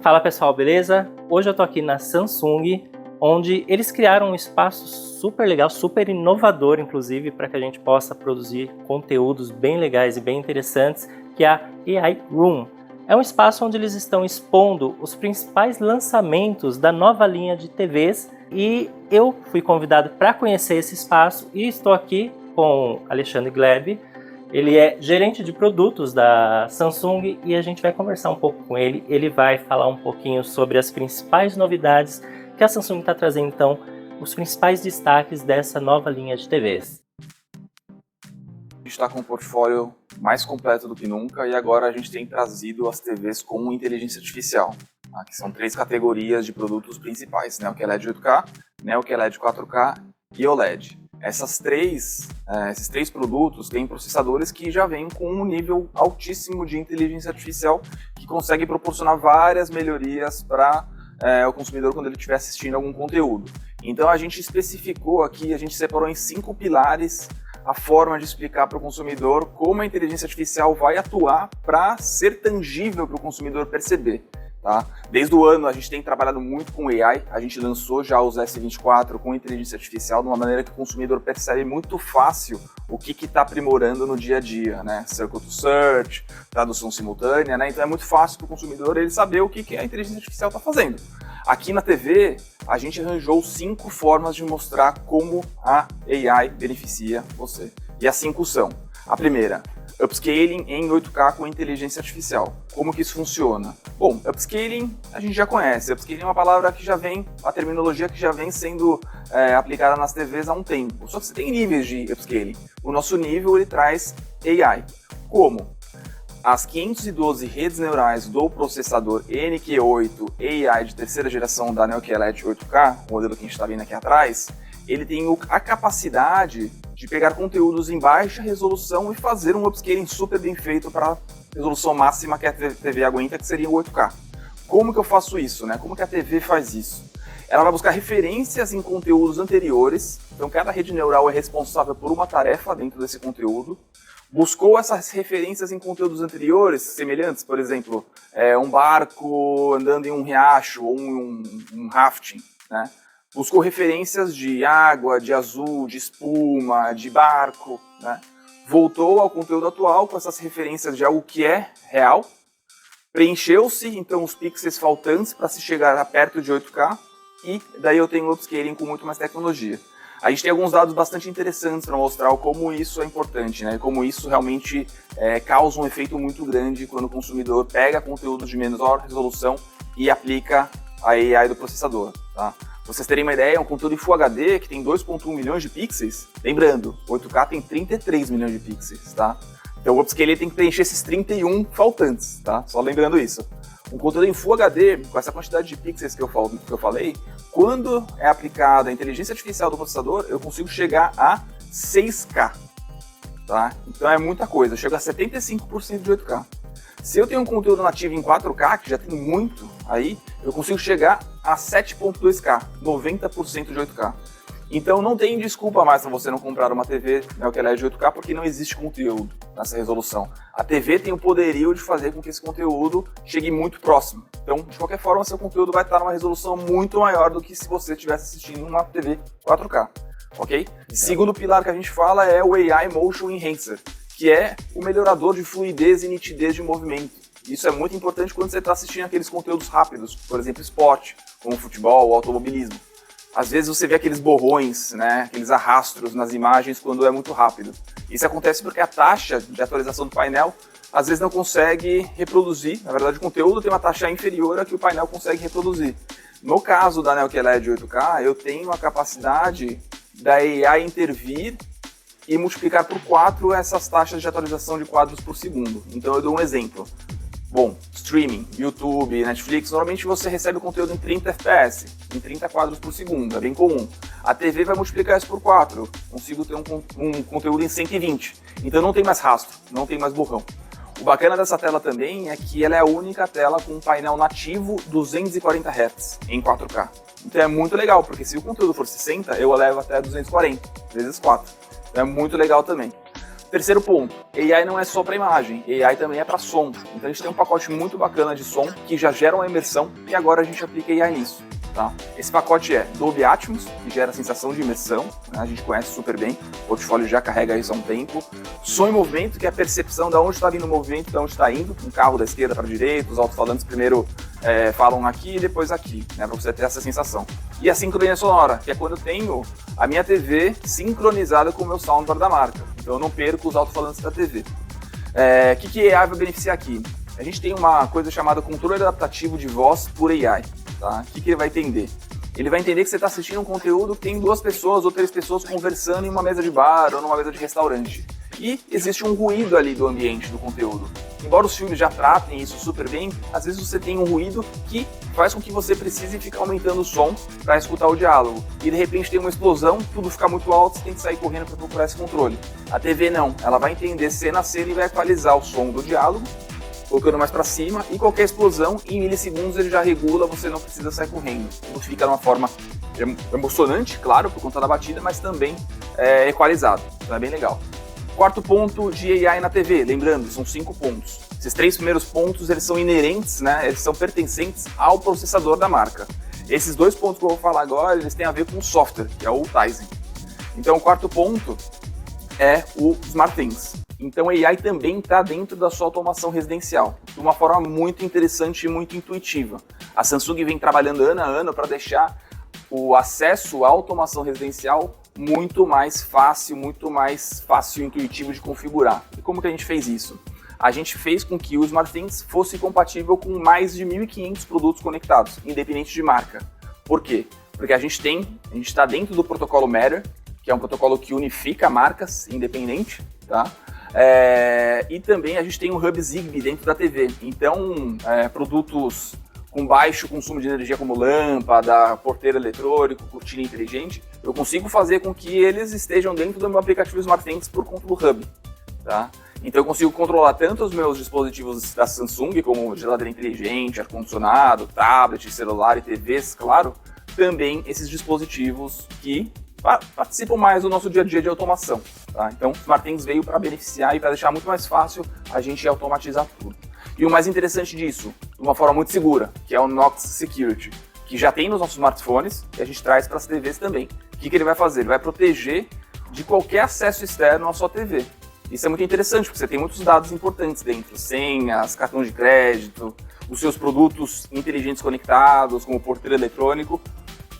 Fala pessoal, beleza? Hoje eu tô aqui na Samsung, onde eles criaram um espaço super legal, super inovador inclusive, para que a gente possa produzir conteúdos bem legais e bem interessantes, que é a AI Room. É um espaço onde eles estão expondo os principais lançamentos da nova linha de TVs e eu fui convidado para conhecer esse espaço e estou aqui com Alexandre Gleb. Ele é gerente de produtos da Samsung e a gente vai conversar um pouco com ele. Ele vai falar um pouquinho sobre as principais novidades que a Samsung está trazendo, então, os principais destaques dessa nova linha de TVs. A gente está com um portfólio mais completo do que nunca e agora a gente tem trazido as TVs com inteligência artificial, tá? Que são 3 categorias de produtos principais, né? O QLED 8K, né? O QLED 4K e OLED. Esses três produtos têm processadores que já vêm com um nível altíssimo de inteligência artificial que consegue proporcionar várias melhorias para o consumidor quando ele estiver assistindo algum conteúdo. Então a gente especificou aqui, a gente separou em 5 pilares a forma de explicar para o consumidor como a inteligência artificial vai atuar para ser tangível para o consumidor perceber. Tá? Desde o ano a gente tem trabalhado muito com AI, a gente lançou já os S24 com inteligência artificial de uma maneira que o consumidor percebe muito fácil o que está aprimorando no dia a dia, né? Circle to Search, tradução simultânea, né? Então é muito fácil para o consumidor ele saber o que a inteligência artificial está fazendo. Aqui na TV a gente arranjou 5 formas de mostrar como a AI beneficia você. E as 5 são: a primeira, upscaling em 8K com inteligência artificial. Como que isso funciona? Bom, upscaling a gente já conhece. Upscaling é uma palavra que já vem, a terminologia que já vem sendo aplicada nas TVs há um tempo. Só que você tem níveis de upscaling. O nosso nível ele traz AI. Como? As 512 redes neurais do processador NQ8 AI de terceira geração da Neo QLED 8K, o modelo que a gente está vendo aqui atrás, ele tem a capacidade de pegar conteúdos em baixa resolução e fazer um upscaling super bem feito para a resolução máxima que a TV aguenta, que seria o 8K. Como que eu faço isso, né? Como que a TV faz isso? Ela vai buscar referências em conteúdos anteriores, então cada rede neural é responsável por uma tarefa dentro desse conteúdo, buscou essas referências em conteúdos anteriores, semelhantes, por exemplo, um barco andando em um riacho ou um rafting, né? Buscou referências de água, de azul, de espuma, de barco, né? Voltou ao conteúdo atual com essas referências de algo que é real, preencheu-se então os pixels faltantes para se chegar a perto de 8K e daí eu tenho o upscaling com muito mais tecnologia. A gente tem alguns dados bastante interessantes para mostrar como isso é importante, né? Como isso realmente causa um efeito muito grande quando o consumidor pega conteúdos de menor resolução e aplica a AI do processador, tá? Pra vocês terem uma ideia, um conteúdo em Full HD que tem 2.1 milhões de pixels, lembrando, 8K tem 33 milhões de pixels, tá? Então o upscaling tem que preencher esses 31 faltantes, tá? Só lembrando isso. Um conteúdo em Full HD, com essa quantidade de pixels que eu falei, quando é aplicada a inteligência artificial do processador, eu consigo chegar a 6K, tá? Então é muita coisa, eu chego a 75% de 8K. Se eu tenho um conteúdo nativo em 4K, que já tem muito aí, eu consigo chegar a 7.2K, 90% de 8K. Então não tem desculpa mais para você não comprar uma TV Neo QLED 8K, porque não existe conteúdo nessa resolução. A TV tem o poderio de fazer com que esse conteúdo chegue muito próximo. Então, de qualquer forma, seu conteúdo vai estar numa resolução muito maior do que se você estivesse assistindo uma TV 4K, ok? Segundo pilar que a gente fala é o AI Motion Enhancer, que é o melhorador de fluidez e nitidez de movimento. Isso é muito importante quando você está assistindo aqueles conteúdos rápidos, por exemplo, esporte, como futebol ou automobilismo. Às vezes você vê aqueles borrões, né, aqueles arrastros nas imagens quando é muito rápido. Isso acontece porque a taxa de atualização do painel às vezes não consegue reproduzir. Na verdade, o conteúdo tem uma taxa inferior a que o painel consegue reproduzir. No caso da Neo QLED 8K, eu tenho a capacidade da AI intervir e multiplicar por 4 essas taxas de atualização de quadros por segundo. Então eu dou um exemplo. Bom, streaming, YouTube, Netflix, normalmente você recebe o conteúdo em 30 FPS, em 30 quadros por segundo, é bem comum. A TV vai multiplicar isso por 4, consigo ter um conteúdo em 120. Então não tem mais rastro, não tem mais borrão. O bacana dessa tela também é que ela é a única tela com um painel nativo 240 Hz em 4K. Então é muito legal, porque se o conteúdo for 60, eu levo até 240, vezes 4. Então é muito legal também. Terceiro ponto, AI não é só para imagem, AI também é para som. Então a gente tem um pacote muito bacana de som que já gera uma imersão e agora a gente aplica AI nisso. Tá? Esse pacote é Dolby Atmos, que gera a sensação de imersão, né? A gente conhece super bem, o portfólio já carrega isso há um tempo. Som em movimento, que é a percepção de onde está vindo o movimento, de onde está indo, um carro da esquerda para a direita, os alto-falantes primeiro falam aqui e depois aqui, né? Para você ter essa sensação. E a sincronia sonora, que é quando eu tenho a minha TV sincronizada com o meu soundbar da marca, então eu não perco os alto-falantes da TV. O que AI vai beneficiar aqui? A gente tem uma coisa chamada controle adaptativo de voz por AI. Tá? O que ele vai entender? Ele vai entender que você está assistindo um conteúdo que tem 2 pessoas ou 3 pessoas conversando em uma mesa de bar ou numa mesa de restaurante. E existe um ruído ali do ambiente, do conteúdo. Embora os filmes já tratem isso super bem, às vezes você tem um ruído que faz com que você precise ficar aumentando o som para escutar o diálogo. E de repente tem uma explosão, tudo fica muito alto, você tem que sair correndo para procurar esse controle. A TV não, ela vai entender cena a cena e vai equalizar o som do diálogo, colocando mais para cima, e qualquer explosão, em milissegundos ele já regula, você não precisa sair correndo. Tudo fica de uma forma emocionante, claro, por conta da batida, mas também equalizado. Então é bem legal. Quarto ponto de AI na TV, lembrando, são 5 pontos. Esses 3 primeiros pontos, eles são inerentes, né? Eles são pertencentes ao processador da marca. Esses 2 pontos que eu vou falar agora, eles têm a ver com o software, que é o Tizen. Então o quarto ponto é o SmartThings. Então a AI também está dentro da sua automação residencial, de uma forma muito interessante e muito intuitiva. A Samsung vem trabalhando ano a ano para deixar o acesso à automação residencial muito mais fácil e intuitivo de configurar. E como que a gente fez isso? A gente fez com que o SmartThings fosse compatível com mais de 1.500 produtos conectados, independente de marca. Por quê? Porque a gente está dentro do protocolo Matter, que é um protocolo que unifica marcas independente, tá? E também a gente tem um hub Zigbee dentro da TV. Então, produtos com baixo consumo de energia como lâmpada, porteiro eletrônico, cortina inteligente, eu consigo fazer com que eles estejam dentro do meu aplicativo SmartThings por conta do hub. Tá? Então eu consigo controlar tanto os meus dispositivos da Samsung, como geladeira inteligente, ar-condicionado, tablet, celular e TVs, claro, também esses dispositivos que participam mais do nosso dia a dia de automação. Tá? Então, o SmartThings veio para beneficiar e para deixar muito mais fácil a gente automatizar tudo. E o mais interessante disso, de uma forma muito segura, que é o Knox Security, que já tem nos nossos smartphones e a gente traz para as TVs também. O que ele vai fazer? Ele vai proteger de qualquer acesso externo à sua TV. Isso é muito interessante, porque você tem muitos dados importantes dentro, senhas, cartão de crédito, os seus produtos inteligentes conectados, como o porteiro eletrônico.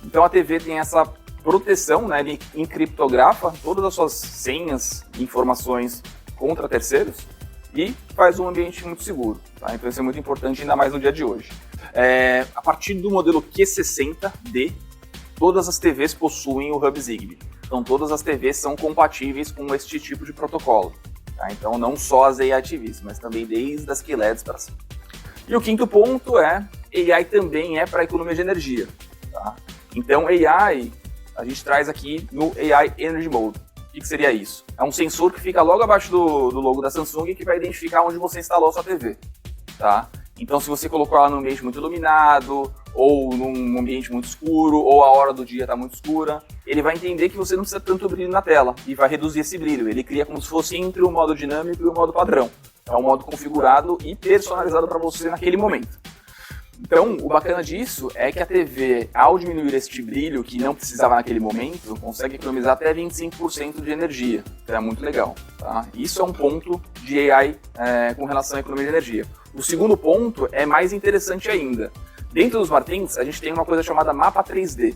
Então a TV tem essa proteção, né? Ele encriptografa todas as suas senhas e informações contra terceiros e faz um ambiente muito seguro. Tá? Então isso é muito importante, ainda mais no dia de hoje. A partir do modelo Q60D, todas as TVs possuem o Hub Zigbee. Então todas as TVs são compatíveis com este tipo de protocolo. Tá? Então não só as AI TVs, mas também desde as QLEDs para cima. E o quinto ponto é, AI também é para economia de energia. Tá? Então AI, a gente traz aqui no AI Energy Mode. O que seria isso? É um sensor que fica logo abaixo do logo da Samsung que vai identificar onde você instalou a sua TV. Tá? Então se você colocou ela num ambiente muito iluminado, ou num ambiente muito escuro, ou a hora do dia está muito escura, ele vai entender que você não precisa tanto brilho na tela e vai reduzir esse brilho. Ele cria como se fosse entre o modo dinâmico e o modo padrão. É um modo configurado e personalizado para você naquele momento. Então, o bacana disso é que a TV, ao diminuir este brilho que não precisava naquele momento, consegue economizar até 25% de energia. Então é muito legal. Tá? Isso é um ponto de AI com relação à economia de energia. O segundo ponto é mais interessante ainda. Dentro dos SmartThings, a gente tem uma coisa chamada mapa 3D.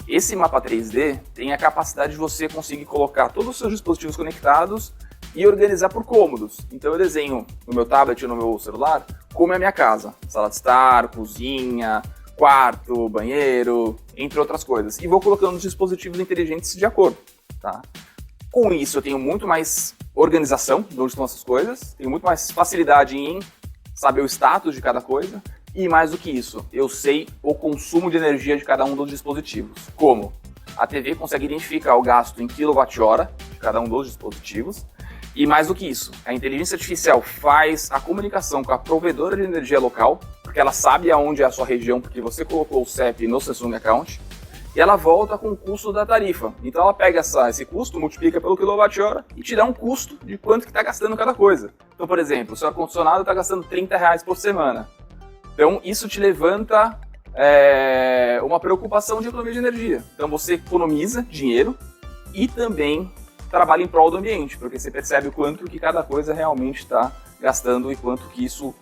Esse mapa 3D tem a capacidade de você conseguir colocar todos os seus dispositivos conectados e organizar por cômodos. Então eu desenho no meu tablet ou no meu celular como é a minha casa. Sala de estar, cozinha, quarto, banheiro, entre outras coisas. E vou colocando os dispositivos inteligentes de acordo. Tá? Com isso eu tenho muito mais organização de onde estão essas coisas, tenho muito mais facilidade em saber o status de cada coisa. E mais do que isso, eu sei o consumo de energia de cada um dos dispositivos. Como? A TV consegue identificar o gasto em kWh de cada um dos dispositivos. E mais do que isso, a inteligência artificial faz a comunicação com a provedora de energia local, porque ela sabe aonde é a sua região, porque você colocou o CEP no Samsung Account. e ela volta com o custo da tarifa. Então ela pega esse custo, multiplica pelo quilowatt-hora e te dá um custo de quanto que está gastando cada coisa. Então, por exemplo, o seu ar-condicionado está gastando R$30 por semana. Então isso te levanta uma preocupação de economia de energia. Então você economiza dinheiro e também trabalha em prol do ambiente, porque você percebe o quanto que cada coisa realmente está gastando e quanto que isso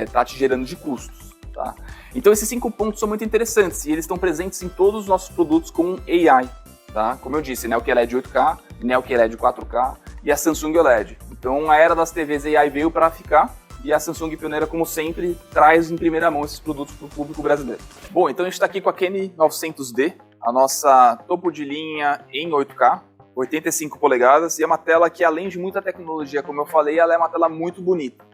está te gerando de custos. Tá? Então esses 5 pontos são muito interessantes e eles estão presentes em todos os nossos produtos com AI. Tá? Como eu disse, Neo QLED 8K, Neo QLED 4K e a Samsung OLED. Então a era das TVs AI veio para ficar e a Samsung, pioneira como sempre, traz em primeira mão esses produtos para o público brasileiro. Bom, então a gente está aqui com a K900D, a nossa topo de linha em 8K, 85 polegadas, e é uma tela que, além de muita tecnologia, como eu falei, ela é uma tela muito bonita.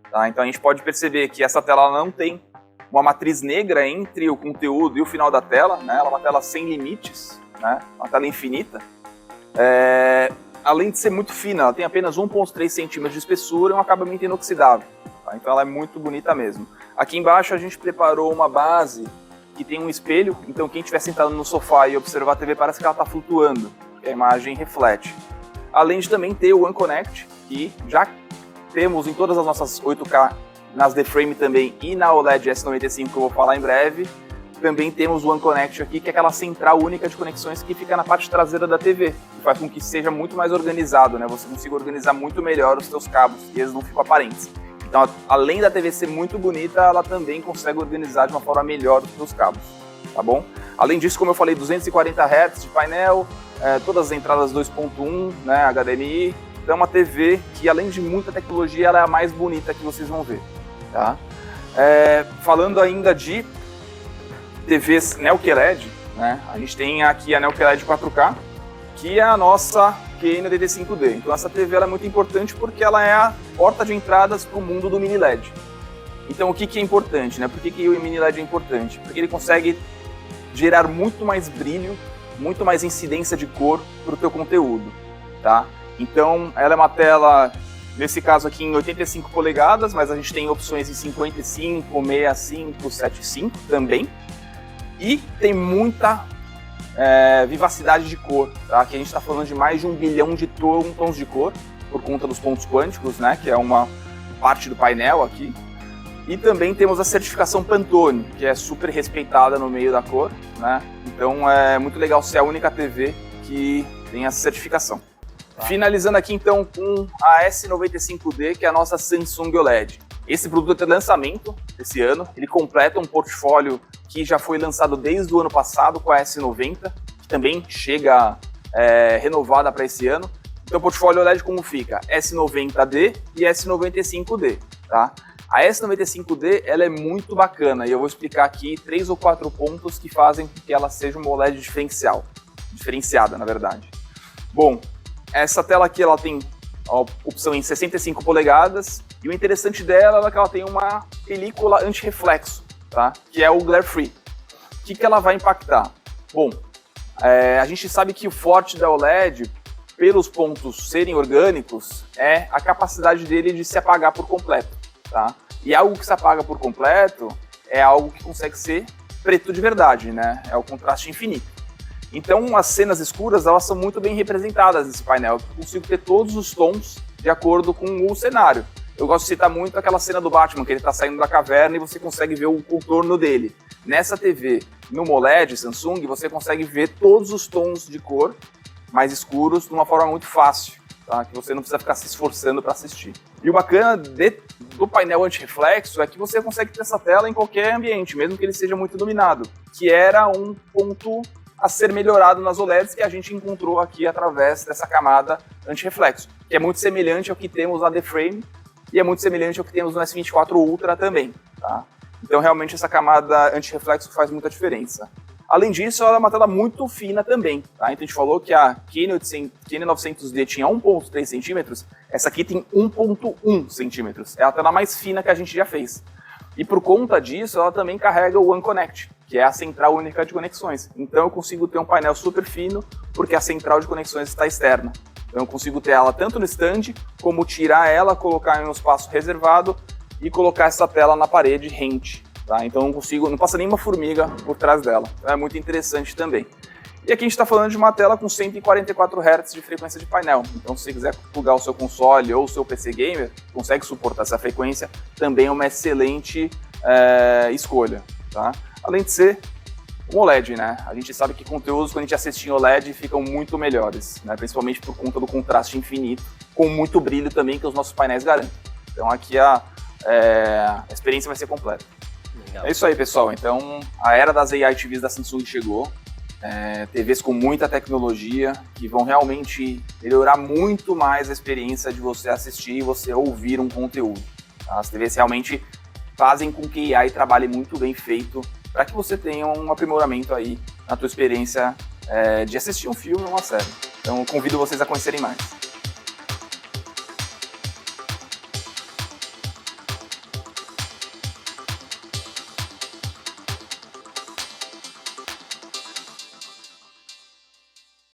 Tá? Então a gente pode perceber que essa tela não tem uma matriz negra entre o conteúdo e o final da tela, né? Ela é uma tela sem limites, né? Uma tela infinita. Além de ser muito fina, ela tem apenas 1,3 centímetros de espessura e um acabamento inoxidável. Tá? Então ela é muito bonita mesmo. Aqui embaixo a gente preparou uma base que tem um espelho, então quem estiver sentado no sofá e observar a TV parece que ela está flutuando, porque a imagem reflete. Além de também ter o One Connect, que já temos em todas as nossas 8K, nas The-Frame também e na OLED S95, que eu vou falar em breve. Também temos o One Connect aqui, que é aquela central única de conexões que fica na parte traseira da TV, que faz com que seja muito mais organizado, né? Você consiga organizar muito melhor os seus cabos e eles não ficam aparentes. Então, além da TV ser muito bonita, ela também consegue organizar de uma forma melhor os seus cabos, tá bom? Além disso, como eu falei, 240 Hz de painel, todas as entradas 2.1, né, HDMI. Então é uma TV que, além de muita tecnologia, ela é a mais bonita que vocês vão ver. Tá? Falando ainda de TVs Neo QLED, né, a gente tem aqui a Neo QLED 4K, que é a nossa QNODD5D. Então essa TV ela é muito importante porque ela é a porta de entradas para o mundo do mini LED. Então o que é importante? Né? Por que o mini LED é importante? Porque ele consegue gerar muito mais brilho, muito mais incidência de cor para o teu conteúdo. Tá? Então ela é uma tela, nesse caso aqui em 85 polegadas, mas a gente tem opções em 55, 65, 75 também. E tem muita vivacidade de cor, tá? Aqui a gente está falando de mais de 1 bilhão de tons de cor, por conta dos pontos quânticos, né? Que é uma parte do painel aqui. E também temos a certificação Pantone, que é super respeitada no meio da cor, né? Então é muito legal ser a única TV que tem essa certificação. Tá. Finalizando aqui então com a S95D, que é a nossa Samsung OLED. Esse produto é de lançamento esse ano, ele completa um portfólio que já foi lançado desde o ano passado com a S90, que também chega renovada para esse ano. Então o portfólio OLED como fica? S90D e S95D. Tá? A S95D ela é muito bacana e eu vou explicar aqui 3 ou 4 pontos que fazem com que ela seja uma OLED diferenciada na verdade. Bom, essa tela aqui ela tem a opção em 65 polegadas e o interessante dela é que ela tem uma película anti-reflexo, tá? Que é o Glare Free. O que ela vai impactar? Bom, a gente sabe que o forte da OLED, pelos pontos serem orgânicos, é a capacidade dele de se apagar por completo. Tá? E algo que se apaga por completo é algo que consegue ser preto de verdade, né? É o contraste infinito. Então as cenas escuras elas são muito bem representadas nesse painel. Eu consigo ter todos os tons de acordo com o cenário. Eu gosto de citar muito aquela cena do Batman, que ele está saindo da caverna e você consegue ver o contorno dele. Nessa TV, no OLED Samsung, você consegue ver todos os tons de cor mais escuros de uma forma muito fácil. Tá? Que você não precisa ficar se esforçando para assistir. E o bacana do painel anti-reflexo é que você consegue ter essa tela em qualquer ambiente, mesmo que ele seja muito iluminado, que era um ponto a ser melhorado nas OLEDs que a gente encontrou aqui através dessa camada anti-reflexo, que é muito semelhante ao que temos na The-Frame e é muito semelhante ao que temos no S24 Ultra também. Tá? Então realmente essa camada anti-reflexo faz muita diferença. Além disso, ela é uma tela muito fina também. Tá? Então a gente falou que a K900D tinha 1,3 centímetros, essa aqui tem 1,1 centímetros. É a tela mais fina que a gente já fez. E por conta disso, ela também carrega o One Connect, que é a central única de conexões. Então eu consigo ter um painel super fino, porque a central de conexões está externa. Então eu consigo ter ela tanto no stand, como tirar ela, colocar em um espaço reservado e colocar essa tela na parede rente. tá? Então não passa nenhuma formiga por trás dela. É muito interessante também. E aqui a gente está falando de uma tela com 144 Hz de frequência de painel. Então, se você quiser plugar o seu console ou o seu PC Gamer, consegue suportar essa frequência, também é uma excelente escolha, tá? Além de ser um OLED, né? A gente sabe que conteúdos, quando a gente assiste em OLED, ficam muito melhores, né? Principalmente por conta do contraste infinito, com muito brilho também que os nossos painéis garantem. Então, aqui a experiência vai ser completa. Legal. É isso aí, pessoal. Então, a era das AI TVs da Samsung chegou. TVs com muita tecnologia que vão realmente melhorar muito mais a experiência de você assistir e você ouvir um conteúdo. As TVs realmente fazem com que a AI trabalhe muito bem feito para que você tenha um aprimoramento aí na tua experiência de assistir um filme ou uma série. Então, convido vocês a conhecerem mais.